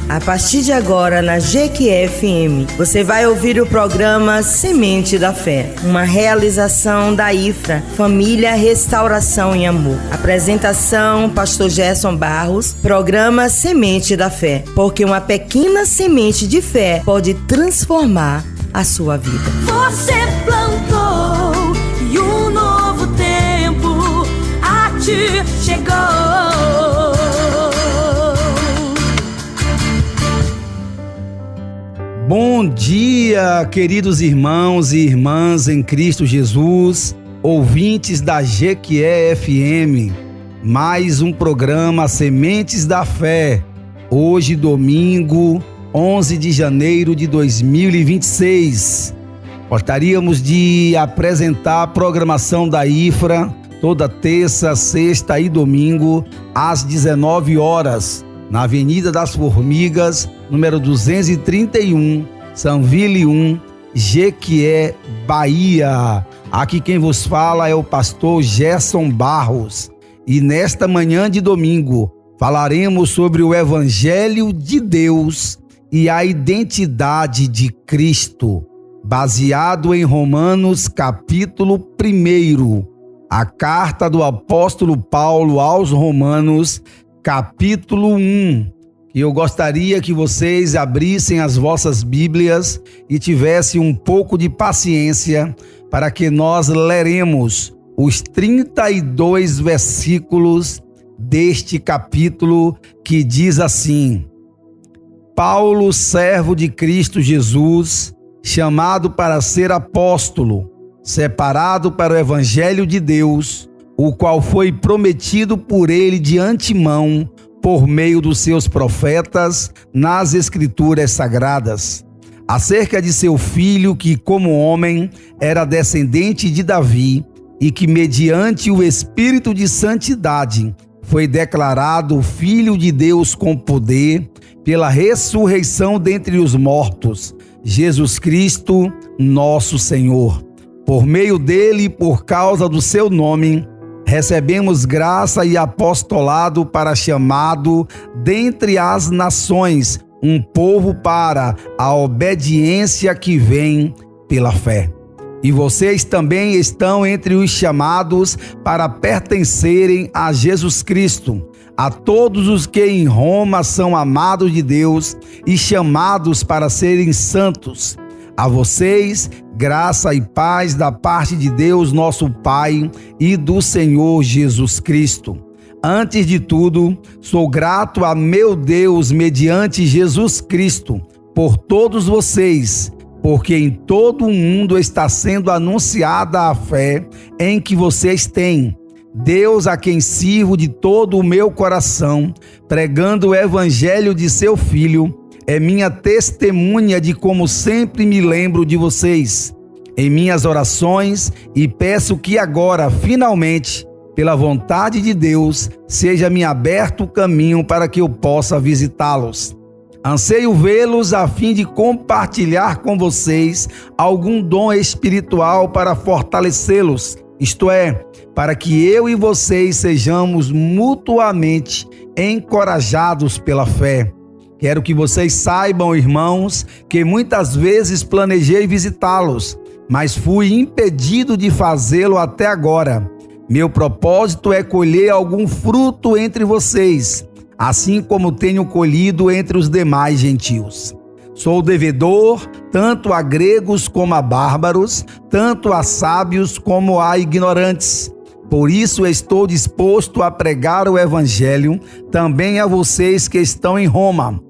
A partir de agora, na Jequié-FM, você vai ouvir o programa Semente da Fé, uma realização da IFRA, Família, Restauração e Amor. Apresentação, Pastor Gerson Barros, programa Semente da Fé, porque uma pequena semente de fé pode transformar a sua vida. Você plantou e um novo tempo a ti chegou. Bom dia, queridos irmãos e irmãs em Cristo Jesus, ouvintes da Jequié-FM. Mais um programa Sementes da Fé. Hoje, domingo, 11 de janeiro de 2026. Gostaríamos de apresentar a programação da IFRA toda terça, sexta e domingo, às 19 horas. Na Avenida das Formigas, número 231, Sanville 1, Jequié, Bahia. Aqui quem vos fala é o pastor Gerson Barros. E nesta manhã de domingo, falaremos sobre o Evangelho de Deus e a identidade de Cristo, baseado em Romanos capítulo 1. A carta do apóstolo Paulo aos Romanos, capítulo 1, que eu gostaria que vocês abrissem as vossas Bíblias e tivessem um pouco de paciência para que nós leremos os 32 versículos deste capítulo, que diz assim: Paulo, servo de Cristo Jesus, chamado para ser apóstolo, separado para o Evangelho de Deus, o qual foi prometido por ele de antemão, por meio dos seus profetas, nas Escrituras Sagradas, acerca de seu filho que, como homem, era descendente de Davi, e que, mediante o Espírito de Santidade, foi declarado Filho de Deus com poder, pela ressurreição dentre os mortos, Jesus Cristo, nosso Senhor. Por meio dele e por causa do seu nome, recebemos graça e apostolado para chamado dentre as nações, um povo para a obediência que vem pela fé. E vocês também estão entre os chamados para pertencerem a Jesus Cristo, a todos os que em Roma são amados de Deus e chamados para serem santos. A vocês, graça e paz da parte de Deus, nosso Pai, e do Senhor Jesus Cristo. Antes de tudo, sou grato a meu Deus mediante Jesus Cristo por todos vocês, porque em todo o mundo está sendo anunciada a fé em que vocês têm. Deus, a quem sirvo de todo o meu coração, pregando o evangelho de seu Filho, é minha testemunha de como sempre me lembro de vocês em minhas orações, e peço que agora, finalmente, pela vontade de Deus, seja-me aberto o caminho para que eu possa visitá-los. Anseio vê-los a fim de compartilhar com vocês algum dom espiritual para fortalecê-los, isto é, para que eu e vocês sejamos mutuamente encorajados pela fé. Quero que vocês saibam, irmãos, que muitas vezes planejei visitá-los, mas fui impedido de fazê-lo até agora. Meu propósito é colher algum fruto entre vocês, assim como tenho colhido entre os demais gentios. Sou devedor tanto a gregos como a bárbaros, tanto a sábios como a ignorantes. Por isso estou disposto a pregar o evangelho também a vocês que estão em Roma.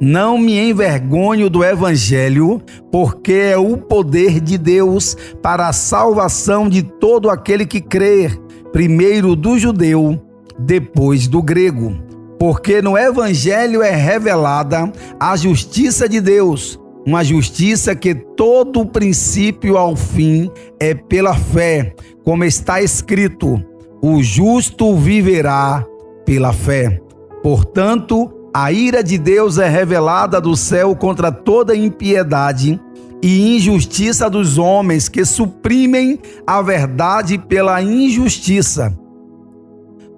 Não me envergonho do evangelho, porque é o poder de Deus para a salvação de todo aquele que crer, primeiro do judeu, depois do grego. Porque no evangelho é revelada a justiça de Deus, uma justiça que todo o princípio ao fim é pela fé, como está escrito: o justo viverá pela fé. Portanto, a ira de Deus é revelada do céu contra toda impiedade e injustiça dos homens que suprimem a verdade pela injustiça.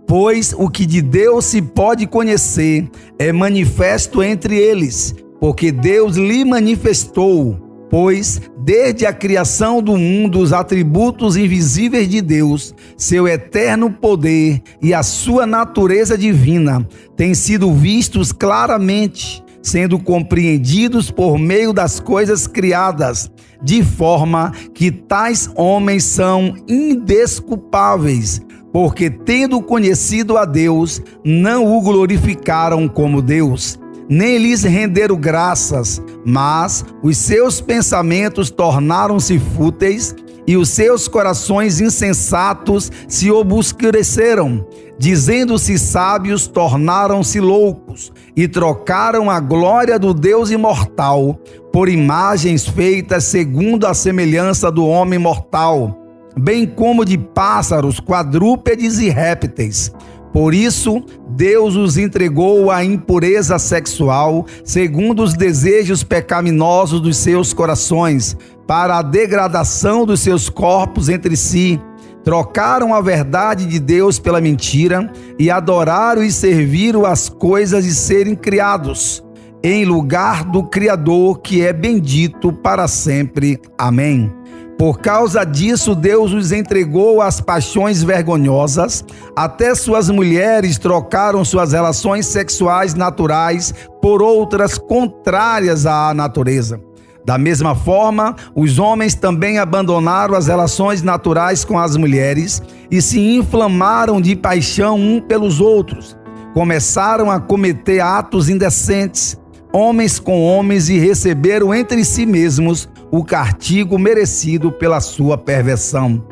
Pois o que de Deus se pode conhecer é manifesto entre eles, porque Deus lhe manifestou. Pois, desde a criação do mundo, os atributos invisíveis de Deus, seu eterno poder e a sua natureza divina, têm sido vistos claramente, sendo compreendidos por meio das coisas criadas, de forma que tais homens são indesculpáveis, porque, tendo conhecido a Deus, não o glorificaram como Deus, nem lhes renderam graças, mas os seus pensamentos tornaram-se fúteis e os seus corações insensatos se obscureceram. Dizendo-se sábios, tornaram-se loucos e trocaram a glória do Deus imortal por imagens feitas segundo a semelhança do homem mortal, bem como de pássaros, quadrúpedes e répteis. Por isso, Deus os entregou à impureza sexual, segundo os desejos pecaminosos dos seus corações, para a degradação dos seus corpos entre si. Trocaram a verdade de Deus pela mentira e adoraram e serviram as coisas de serem criados, em lugar do Criador, que é bendito para sempre. Amém. Por causa disso, Deus os entregou às paixões vergonhosas. Até suas mulheres trocaram suas relações sexuais naturais por outras contrárias à natureza. Da mesma forma, os homens também abandonaram as relações naturais com as mulheres e se inflamaram de paixão um pelos outros. Começaram a cometer atos indecentes, homens com homens, e receberam entre si mesmos o castigo merecido pela sua perversão.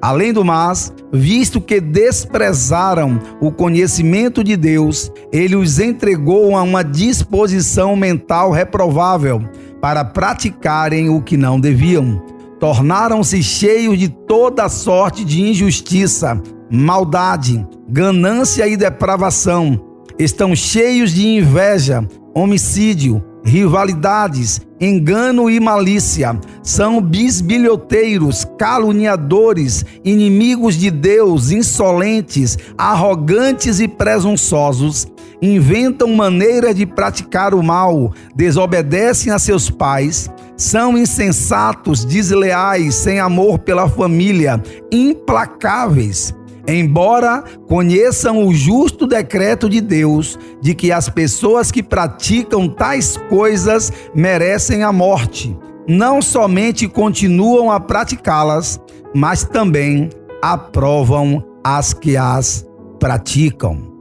Além do mais, visto que desprezaram o conhecimento de Deus, ele os entregou a uma disposição mental reprovável para praticarem o que não deviam. Tornaram-se cheios de toda sorte de injustiça, maldade, ganância e depravação. Estão cheios de inveja, homicídio, rivalidades, engano e malícia. São bisbilhoteiros, caluniadores, inimigos de Deus, insolentes, arrogantes e presunçosos. Inventam maneiras de praticar o mal, desobedecem a seus pais, são insensatos, desleais, sem amor pela família, implacáveis. Embora conheçam o justo decreto de Deus de que as pessoas que praticam tais coisas merecem a morte, não somente continuam a praticá-las, mas também aprovam as que as praticam.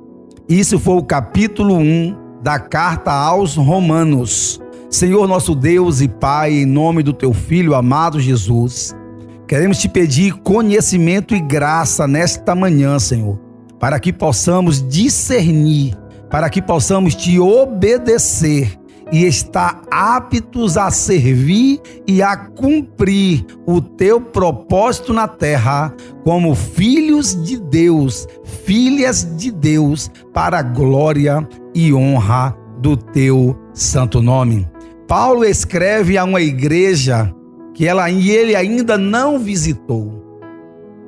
Isso foi o capítulo 1 da carta aos Romanos. Senhor nosso Deus e Pai, em nome do Teu Filho amado Jesus, queremos te pedir conhecimento e graça nesta manhã, Senhor, para que possamos discernir, para que possamos te obedecer e estar aptos a servir e a cumprir o teu propósito na terra como filhos de Deus, filhas de Deus, para a glória e honra do teu santo nome. Paulo escreve a uma igreja que ele ainda não visitou.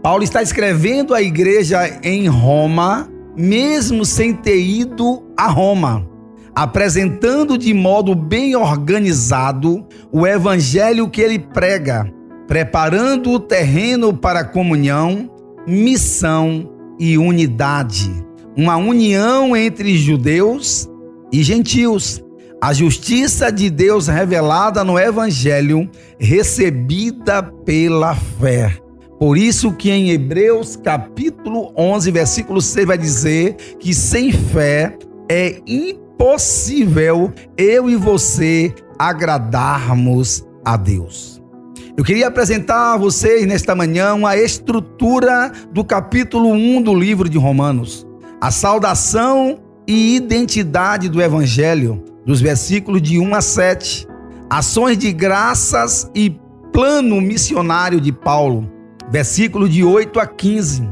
Paulo está escrevendo à igreja em Roma, mesmo sem ter ido a Roma, apresentando de modo bem organizado o evangelho que ele prega, preparando o terreno para comunhão, missão e unidade. Uma união entre judeus e gentios. A justiça de Deus revelada no Evangelho, recebida pela fé. Por isso que em Hebreus capítulo 11, versículo 6 vai dizer que sem fé é impossível eu e você agradarmos a Deus. Eu queria apresentar a vocês nesta manhã uma estrutura do capítulo 1 do livro de Romanos. A saudação e identidade do Evangelho, dos versículos de 1 a 7, ações de graças e plano missionário de Paulo, versículo de 8 a 15,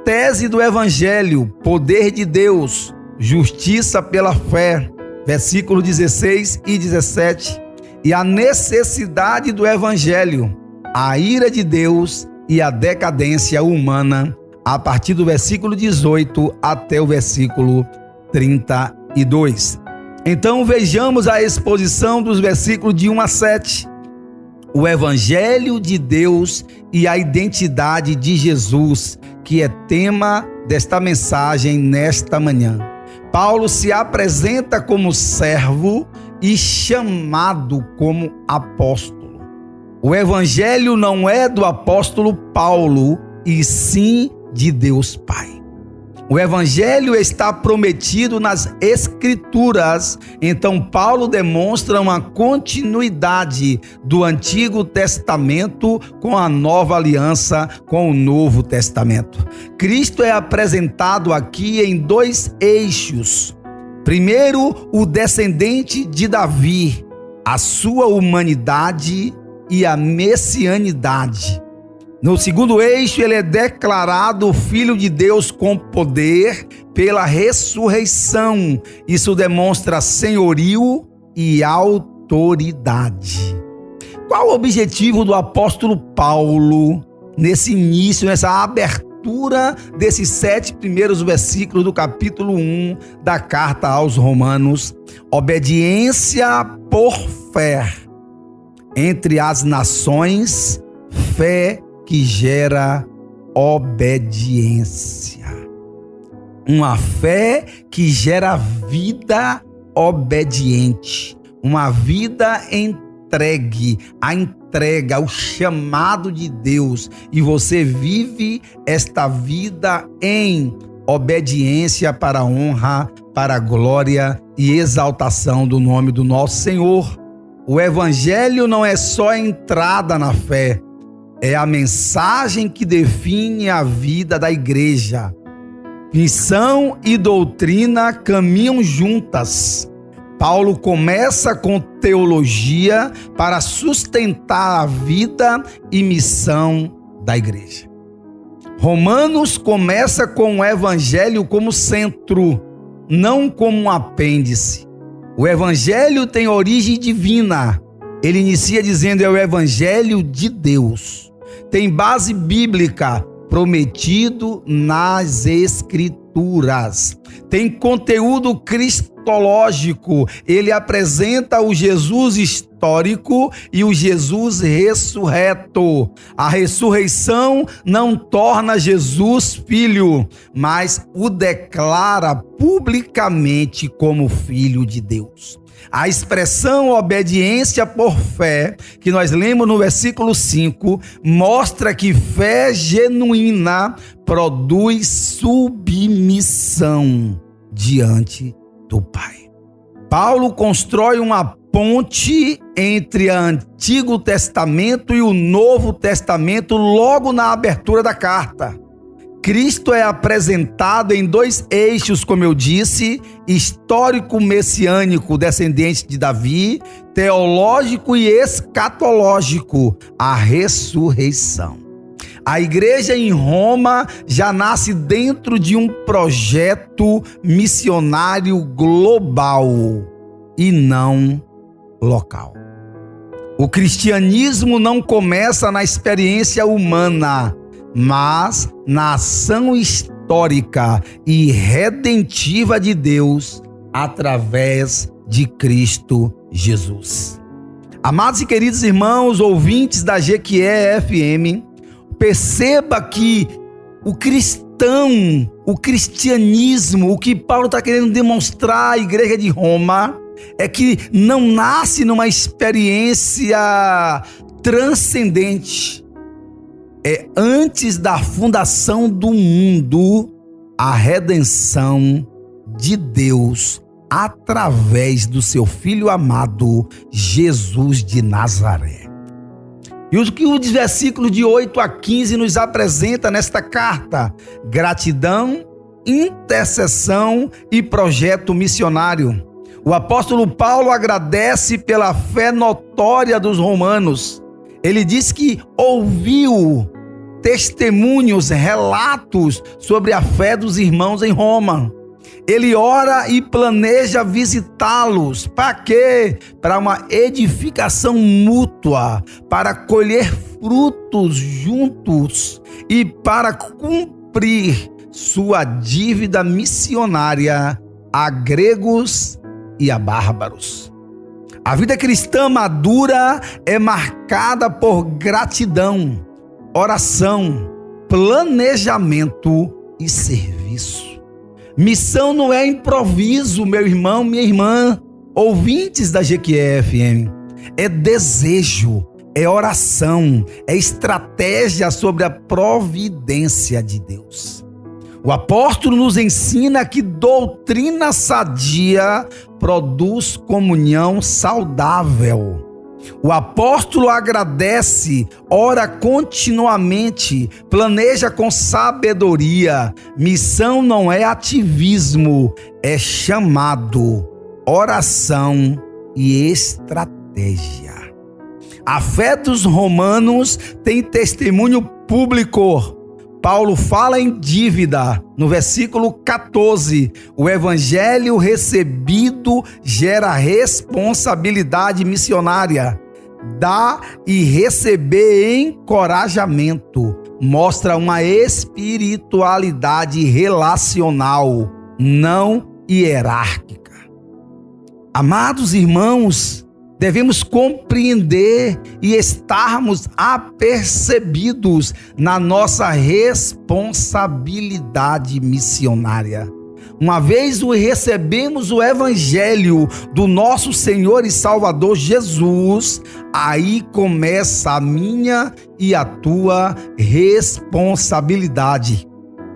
tese do Evangelho, poder de Deus, justiça pela fé, versículo 16 e 17, e a necessidade do Evangelho, a ira de Deus e a decadência humana, a partir do versículo 18 até o versículo 32. Então vejamos a exposição dos versículos de 1 a 7. O Evangelho de Deus e a identidade de Jesus, que é tema desta mensagem nesta manhã. Paulo se apresenta como servo e chamado como apóstolo. O Evangelho não é do apóstolo Paulo, e sim de Deus Pai. O Evangelho está prometido nas Escrituras, então Paulo demonstra uma continuidade do Antigo Testamento com a Nova Aliança, com o Novo Testamento. Cristo é apresentado aqui em dois eixos. Primeiro, o descendente de Davi, a sua humanidade e a messianidade. No segundo eixo, ele é declarado Filho de Deus com poder pela ressurreição. Isso demonstra senhorio e autoridade. Qual o objetivo do apóstolo Paulo nesse início, nessa abertura desses 7 primeiros versículos do capítulo 1 da carta aos Romanos? Obediência por fé entre as nações, fé que gera obediência. Uma fé que gera vida obediente. Uma vida entregue, a entrega, o chamado de Deus. E você vive esta vida em obediência para a honra, para a glória e exaltação do nome do nosso Senhor. O Evangelho não é só a entrada na fé, é a mensagem que define a vida da igreja. Missão e doutrina caminham juntas. Paulo começa com teologia para sustentar a vida e missão da igreja. Romanos começa com o Evangelho como centro, não como um apêndice. O Evangelho tem origem divina. Ele inicia dizendo: é o Evangelho de Deus. Tem base bíblica, prometido nas Escrituras. Tem conteúdo cristológico. Ele apresenta o Jesus histórico e o Jesus ressurreto. A ressurreição não torna Jesus filho, mas o declara publicamente como filho de Deus. A expressão obediência por fé, que nós lemos no versículo 5, mostra que fé genuína produz submissão diante do Pai. Paulo constrói uma ponte entre o Antigo Testamento e o Novo Testamento logo na abertura da carta. Cristo é apresentado em dois eixos, como eu disse: histórico-messiânico, descendente de Davi, teológico e escatológico, a ressurreição. A igreja em Roma já nasce dentro de um projeto missionário global e não local. O cristianismo não começa na experiência humana, mas na ação histórica e redentiva de Deus através de Cristo Jesus. Amados e queridos irmãos, ouvintes da GQE FM, perceba que o cristão, o cristianismo, o que Paulo está querendo demonstrar à igreja de Roma é que não nasce numa experiência transcendente. É antes da fundação do mundo, a redenção de Deus através do seu Filho amado, Jesus de Nazaré. E o que os versículos de 8 a 15 nos apresenta nesta carta? Gratidão, intercessão e projeto missionário. O apóstolo Paulo agradece pela fé notória dos romanos. Ele diz que ouviu testemunhos, relatos sobre a fé dos irmãos em Roma. Ele ora e planeja visitá-los. Para quê? Para uma edificação mútua, para colher frutos juntos e para cumprir cumprir sua dívida missionária a gregos e a bárbaros. A vida cristã madura é marcada por gratidão, oração, planejamento e serviço. Missão não é improviso, meu irmão, minha irmã, ouvintes da GQE FM. É desejo, é oração, é estratégia sobre a providência de Deus. O apóstolo nos ensina que doutrina sadia produz comunhão saudável. O apóstolo agradece, ora continuamente, planeja com sabedoria. Missão não é ativismo, é chamado, oração e estratégia. A fé dos romanos tem testemunho público. Paulo fala em dívida, no versículo 14, o evangelho recebido gera responsabilidade missionária. Dar e receber encorajamento mostra uma espiritualidade relacional, não hierárquica. Amados irmãos, devemos compreender e estarmos apercebidos na nossa responsabilidade missionária. Uma vez recebemos o evangelho do nosso Senhor e Salvador Jesus, aí começa a minha e a tua responsabilidade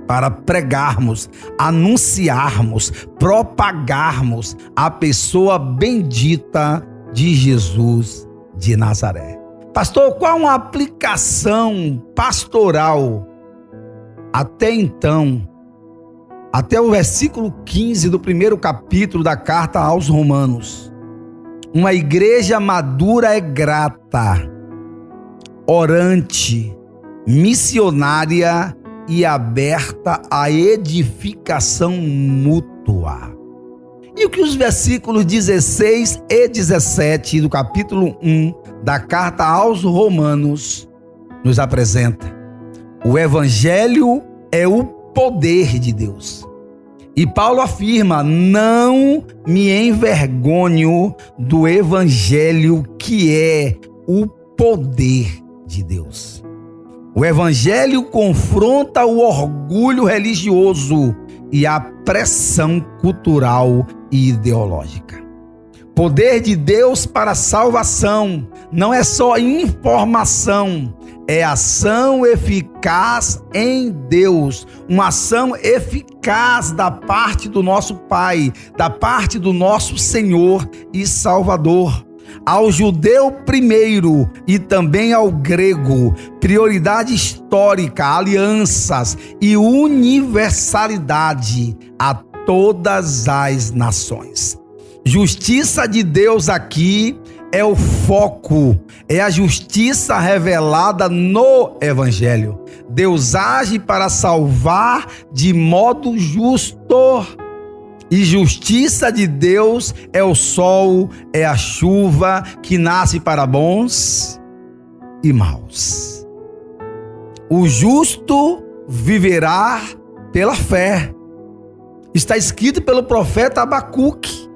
para pregarmos, anunciarmos, propagarmos a pessoa bendita de Jesus de Nazaré. Pastor, qual a aplicação pastoral até então? Até o versículo 15 do primeiro capítulo da carta aos Romanos. Uma igreja madura é grata, orante, missionária e aberta à edificação mútua. E o que os versículos 16 e 17 do capítulo 1 da carta aos Romanos nos apresenta? O evangelho é o poder de Deus. E Paulo afirma: não me envergonho do evangelho, que é o poder de Deus. O evangelho confronta o orgulho religioso e a pressão cultural e ideológica. Poder de Deus para a salvação não é só informação, é ação eficaz em Deus, uma ação eficaz da parte do nosso Pai, da parte do nosso Senhor e Salvador. Ao judeu primeiro e também ao grego, prioridade histórica, alianças e universalidade a todas as nações. Justiça de Deus aqui é o foco, é a justiça revelada no Evangelho. Deus age para salvar de modo justo. E justiça de Deus é o sol, é a chuva que nasce para bons e maus. O justo viverá pela fé. Está escrito pelo profeta Abacuque.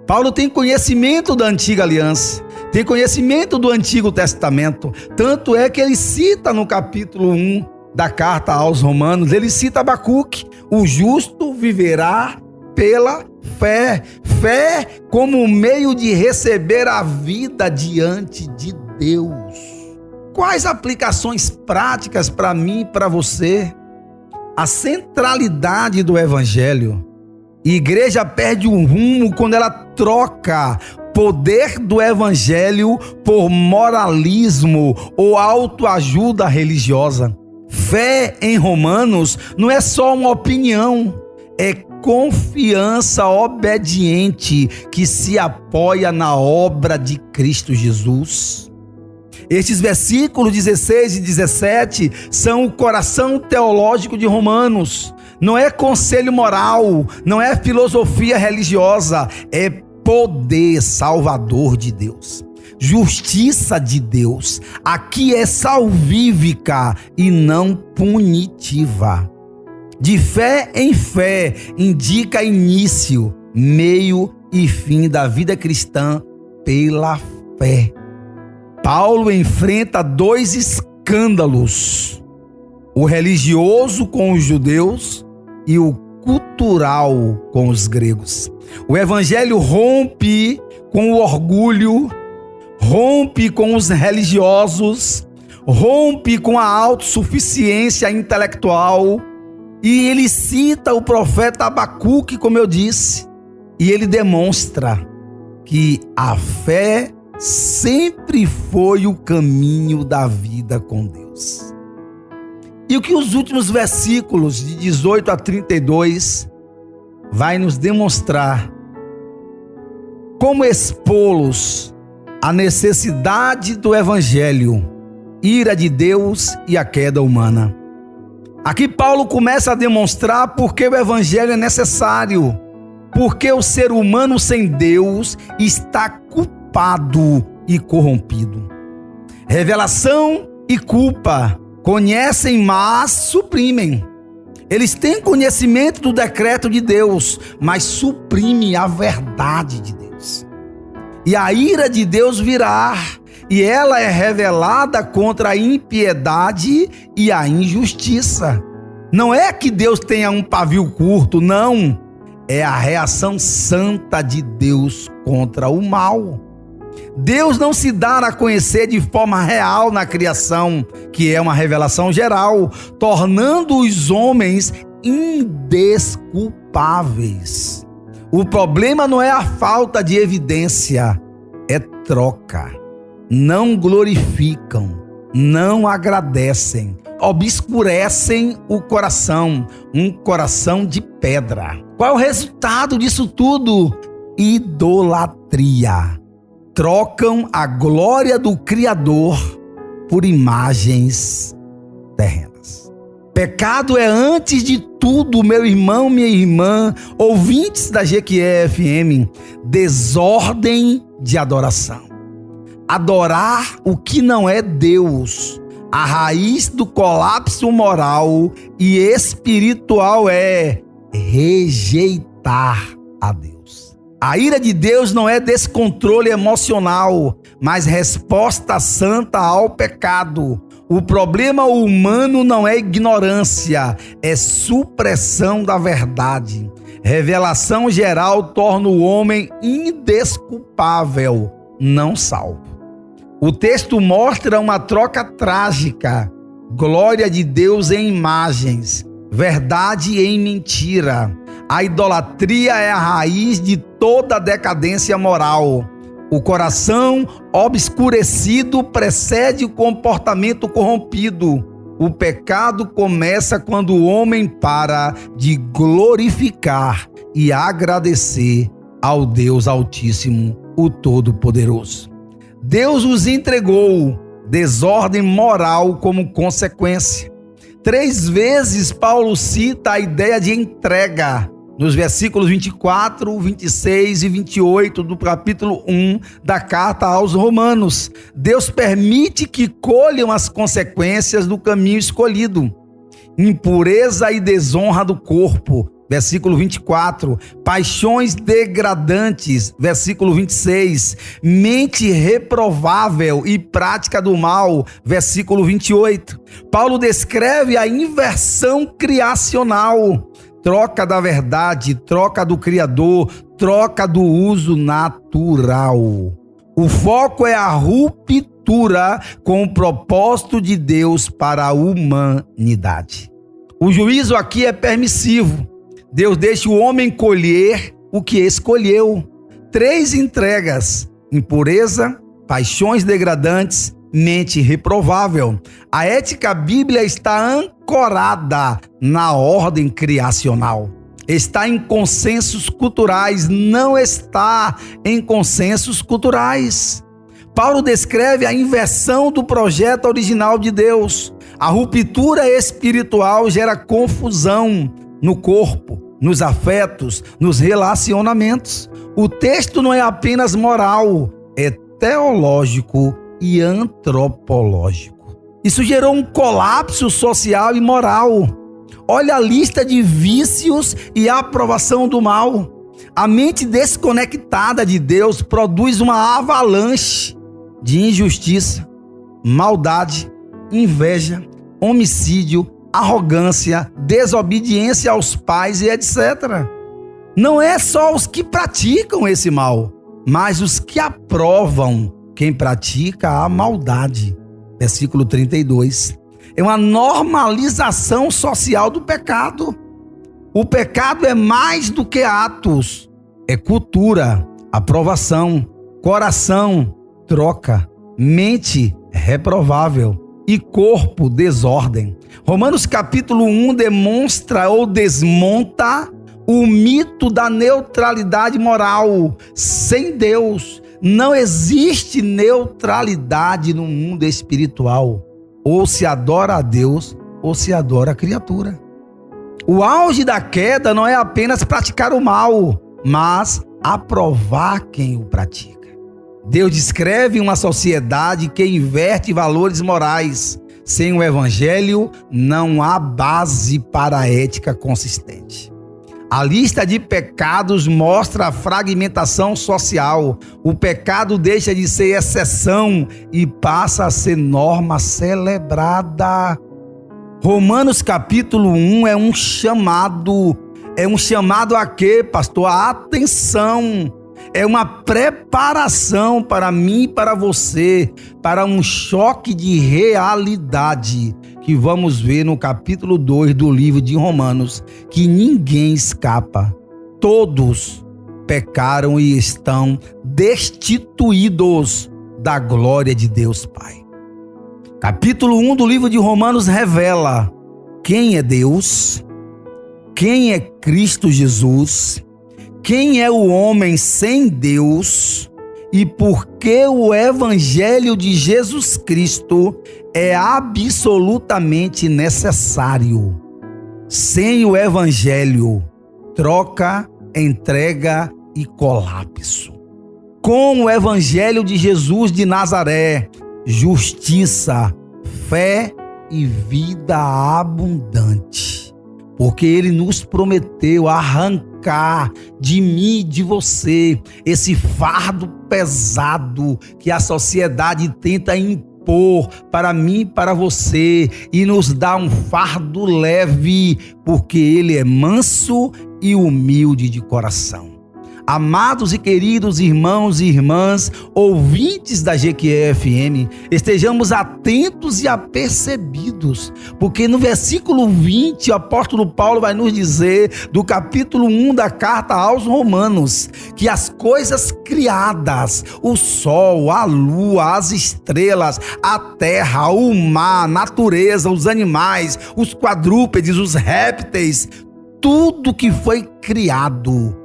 Paulo tem conhecimento da antiga aliança, tem conhecimento do Antigo Testamento. Tanto é que ele cita no capítulo 1 da carta aos Romanos, ele cita Abacuque: o justo viverá pela fé. Fé como meio de receber a vida diante de Deus. Quais aplicações práticas para mim e para você? A centralidade do Evangelho. A igreja perde o rumo quando ela troca poder do Evangelho por moralismo ou autoajuda religiosa. Fé em Romanos não é só uma opinião, é confiança obediente que se apoia na obra de Cristo Jesus. Estes versículos 16 e 17 são o coração teológico de Romanos. Não é conselho moral, não é filosofia religiosa, é poder salvador de Deus. Justiça de Deus. Aqui é salvífica e não punitiva. De fé em fé, indica início, meio e fim da vida cristã pela fé. Paulo enfrenta 2 escândalos: o religioso com os judeus e o cultural com os gregos. O evangelho rompe com o orgulho, rompe com os religiosos, rompe com a autossuficiência intelectual. E ele cita o profeta Abacuque, como eu disse, e ele demonstra que a fé sempre foi o caminho da vida com Deus. E o que os últimos versículos de 18 a 32 vai nos demonstrar: como expô-los à necessidade do evangelho, ira de Deus e a queda humana. Aqui Paulo começa a demonstrar por que o evangelho é necessário, porque o ser humano sem Deus está culpado e corrompido. Revelação e culpa conhecem, mas suprimem. Eles têm conhecimento do decreto de Deus, mas suprimem a verdade de Deus. E a ira de Deus virá, e ela é revelada contra a impiedade e a injustiça. Não é que Deus tenha um pavio curto, não. É a reação santa de Deus contra o mal. Deus não se dá a conhecer de forma real na criação, que é uma revelação geral, tornando os homens indesculpáveis. O problema não é a falta de evidência, é troca. Não glorificam, não agradecem, obscurecem o coração, um coração de pedra. Qual é o resultado disso tudo? Idolatria. Trocam a glória do Criador por imagens terrenas. Pecado é, antes de tudo, meu irmão, minha irmã, ouvintes da GQE FM, desordem de adoração. Adorar o que não é Deus, a raiz do colapso moral e espiritual é rejeitar a Deus. A ira de Deus não é descontrole emocional, mas resposta santa ao pecado. O problema humano não é ignorância, é supressão da verdade. Revelação geral torna o homem indesculpável, não salvo. O texto mostra uma troca trágica: glória de Deus em imagens, verdade em mentira. A idolatria é a raiz de toda a decadência moral. O coração obscurecido precede o comportamento corrompido. O pecado começa quando o homem para de glorificar e agradecer ao Deus Altíssimo, o Todo-Poderoso. Deus os entregou, desordem moral como consequência. 3 vezes Paulo cita a ideia de entrega, nos versículos 24, 26 e 28 do capítulo 1 da carta aos Romanos. Deus permite que colham as consequências do caminho escolhido. Impureza e desonra do corpo, versículo 24, paixões degradantes, versículo 26, mente reprovável e prática do mal, versículo 28. Paulo descreve a inversão criacional, troca da verdade, troca do Criador, troca do uso natural. O foco é a ruptura com o propósito de Deus para a humanidade. O juízo aqui é permissivo. Deus deixa o homem colher o que escolheu. 3 entregas: impureza, paixões degradantes, mente reprovável. A ética bíblica está ancorada na ordem criacional. Está em consensos culturais, não está em consensos culturais. Paulo descreve a inversão do projeto original de Deus. A ruptura espiritual gera confusão no corpo, nos afetos, nos relacionamentos. O texto não é apenas moral, é teológico e antropológico. Isso gerou um colapso social e moral. Olha a lista de vícios e a aprovação do mal. A mente desconectada de Deus produz uma avalanche de injustiça, maldade, inveja, homicídio, arrogância, desobediência aos pais e etc. Não é só os que praticam esse mal, mas os que aprovam quem pratica a maldade. Versículo 32. É uma normalização social do pecado. O pecado é mais do que atos, é cultura, aprovação, coração, troca, mente reprovável e corpo desordem. Romanos capítulo 1 demonstra ou desmonta o mito da neutralidade moral. Sem Deus não existe neutralidade no mundo espiritual. Ou se adora a Deus ou se adora a criatura. O auge da queda não é apenas praticar o mal, mas aprovar quem o pratica. Deus descreve uma sociedade que inverte valores morais. Sem o evangelho, não há base para a ética consistente. A lista de pecados mostra a fragmentação social. O pecado deixa de ser exceção e passa a ser norma celebrada. Romanos capítulo 1 é um chamado a quê, pastor? A atenção. É uma preparação para mim e para você, para um choque de realidade que vamos ver no capítulo 2 do livro de Romanos, que ninguém escapa. Todos pecaram e estão destituídos da glória de Deus Pai. Capítulo 1 do livro de Romanos revela quem é Deus, quem é Cristo Jesus, quem é o homem sem Deus e por que o evangelho de Jesus Cristo é absolutamente necessário. Sem o evangelho, troca, entrega e colapso. Com o evangelho de Jesus de Nazaré, justiça, fé e vida abundante. Porque ele nos prometeu arrancar de mim e de você esse fardo pesado que a sociedade tenta impor para mim e para você e nos dá um fardo leve, porque ele é manso e humilde de coração. Amados e queridos irmãos e irmãs, ouvintes da GQE-FM, estejamos atentos e apercebidos, porque no versículo 20, o apóstolo Paulo vai nos dizer, do capítulo 1 da carta aos Romanos, que as coisas criadas, o sol, a lua, as estrelas, a terra, o mar, a natureza, os animais, os quadrúpedes, os répteis, tudo que foi criado,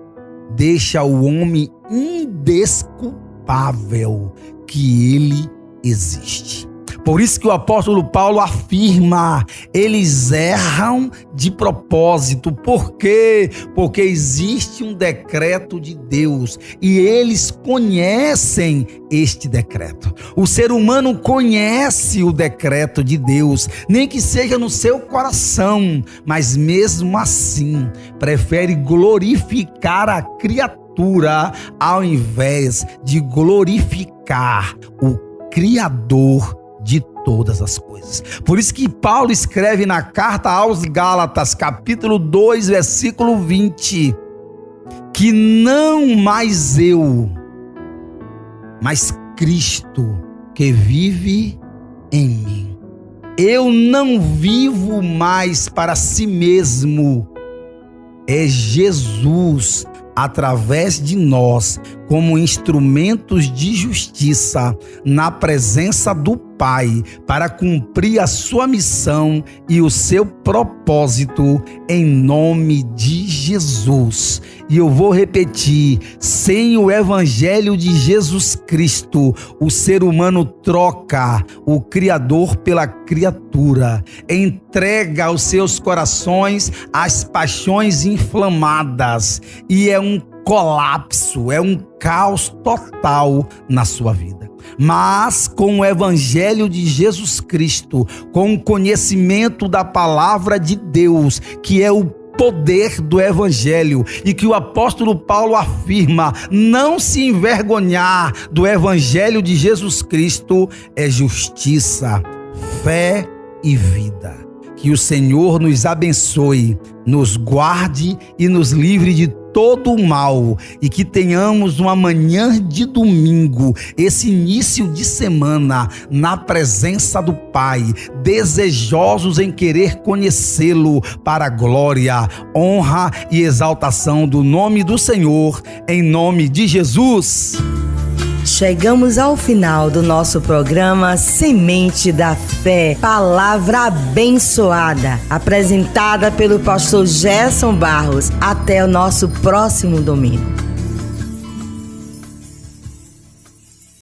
deixa o homem indesculpável que ele existe. Por isso que o apóstolo Paulo afirma, eles erram de propósito. Por quê? Porque existe um decreto de Deus e eles conhecem este decreto. O ser humano conhece o decreto de Deus, nem que seja no seu coração, mas mesmo assim prefere glorificar a criatura ao invés de glorificar o Criador de todas as coisas. Por isso que Paulo escreve na carta aos Gálatas, capítulo 2, versículo 20, que não mais eu, mas Cristo que vive em mim. Eu não vivo mais para si mesmo, é Jesus através de nós, como instrumentos de justiça na presença do Pai, para cumprir a sua missão e o seu propósito em nome de Jesus. E eu vou repetir, sem o evangelho de Jesus Cristo, o ser humano troca o Criador pela criatura, entrega os seus corações às paixões inflamadas e é um colapso, é um caos total na sua vida. mas com o Evangelho de Jesus Cristo, com o conhecimento da palavra de Deus, que é o poder do Evangelho, e que o apóstolo Paulo afirma: não se envergonhar do Evangelho de Jesus Cristo é justiça, fé e vida. Que o Senhor nos abençoe, nos guarde e nos livre de todo o mal, e que tenhamos uma manhã de domingo, esse início de semana, na presença do Pai, desejosos em querer conhecê-lo, para a glória, honra e exaltação do nome do Senhor, em nome de Jesus. Chegamos ao final do nosso programa Semente da Fé, palavra abençoada, apresentada pelo pastor Gerson Barros. Até o nosso próximo domingo.